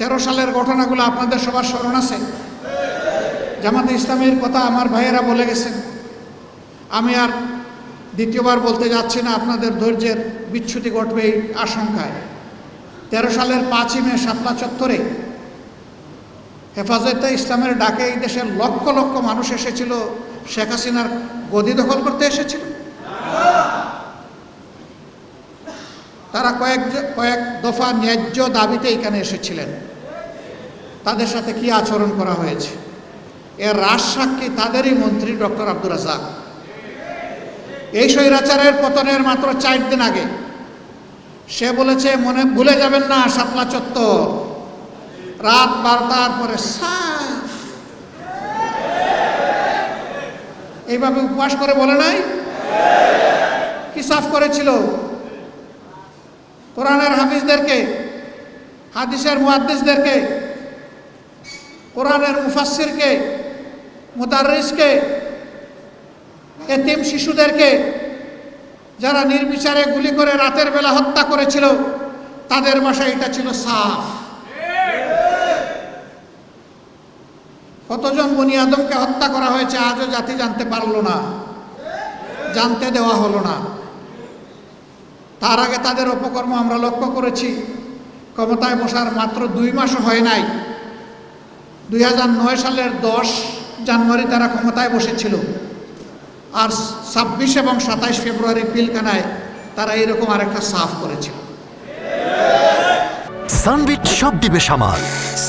13 সালের ঘটনাগুলো আপনাদের সবার স্মরণ আছে। জামাতে ইসলামের কথা আমার ভাইয়েরা বলে গেছেন, আমি আর দ্বিতীয়বার বলতে যাচ্ছি না, আপনাদের ধৈর্যের বিচ্যুতি ঘটবে এই আশঙ্কায়। 13 সালের 5ই মে শাপলা চত্বরে হেফাজতে ইসলামের ডাকে এই দেশের লক্ষ লক্ষ মানুষ এসেছিল, শেখ হাসিনার গদি দখল করতে এসেছিল। তারা কয়েক দফা ন্যায্য দাবিতে এখানে এসেছিলেন। তাদের সাথে কি আচরণ করা হয়েছে এর রাজসাক্ষী তাদেরই মন্ত্রী ডক্টর আব্দুর রাজ্জাক। এই স্বৈরাচারের পতনের মাত্র 4 দিন আগে সে বলেছে, মনে ভুলে যাবেন না শাপলা চত্বর রাত 12টার পরে সাফ। এইভাবে উপবাস করে বলে নাই? কি সাফ করেছিল? কোরআনের হাফিজদেরকে, হাদিসের মুহাদ্দিসদেরকে, কোরআনের মুফাসসিরকে, মুদাররিসকে, এতিম শিশুদেরকে যারা নির্বিচারে গুলি করে রাতের বেলা হত্যা করেছিল, তাদের ভাষায় এটা ছিল সাফ। কতজন বনি আদমকে হত্যা করা হয়েছে আজও জাতি জানতে পারল না, জানতে দেওয়া হলো না। তার আগে তাদের অপকর্ম আমরা লক্ষ্য করেছি। ক্ষমতায় বসার মাত্র 2 মাসও হয় নাই, 2009 সালের 10 জানুয়ারি তারা ক্ষমতায় বসেছিল, আর 26 এবং 27 ফেব্রুয়ারি পিলখানায় তারা এরকম আরেকটা সাফ করেছিল। সানবিট সব দিবে সামাল।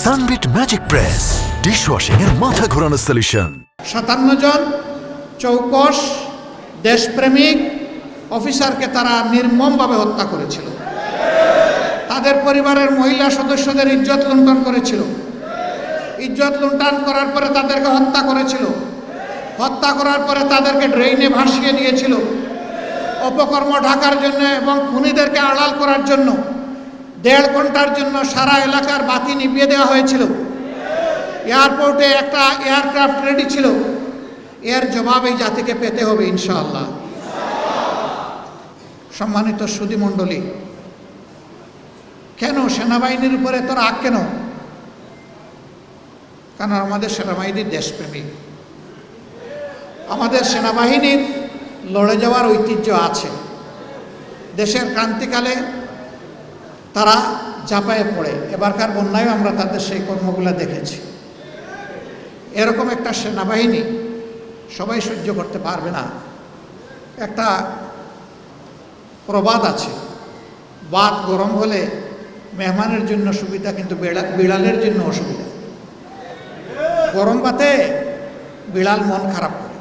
সানবিট ম্যাজিক প্রেস ডিশওয়াশিং এর মাথা ঘোরানো সলিউশন। 57 জন চৌকস দেশপ্রেমিক অফিসারকে তারা নির্মমভাবে হত্যা করেছিল। তাদের পরিবারের মহিলা সদস্যদের ইজ্জত লুণ্ঠন করেছিল। ইজ্জত লুণ্ঠন করার পরে তাদেরকে হত্যা করেছিল। হত্যা করার পরে তাদেরকে ড্রেইনে ভাসিয়ে দিয়েছিল। অপকর্ম ঢাকার জন্য এবং খুনিদেরকে আড়াল করার জন্য 1.5 ঘন্টার জন্য সারা এলাকার বাতি নিভিয়ে দেওয়া হয়েছিল। এয়ারপোর্টে একটা এয়ারক্রাফট রেডি ছিল। এর জবাব এই জাতিকে পেতে হবে ইনশাআল্লাহ। সম্মানিত সুধীমণ্ডলী, কেন সেনাবাহিনীর উপরে তো রাগ কেন? কারণ আমাদের সেনাবাহিনী দেশপ্রেমিক। আমাদের সেনাবাহিনীর লড়ে যাওয়ার ঐতিহ্য আছে। দেশের ক্রান্তিকালে তারা ঝাঁপায়ে পড়ে, এবারকার বন্যায় আমরা তাদের সেই কর্মগুলো দেখেছি। এরকম একটা সেনাবাহিনী সবাই সহ্য করতে পারবে না। একটা প্রবাদ আছে, ভাত গরম হলে মেহমানের জন্য সুবিধা, কিন্তু বিড়ালের জন্য অসুবিধা। গরম ভাতে বিড়াল মন খারাপ করে।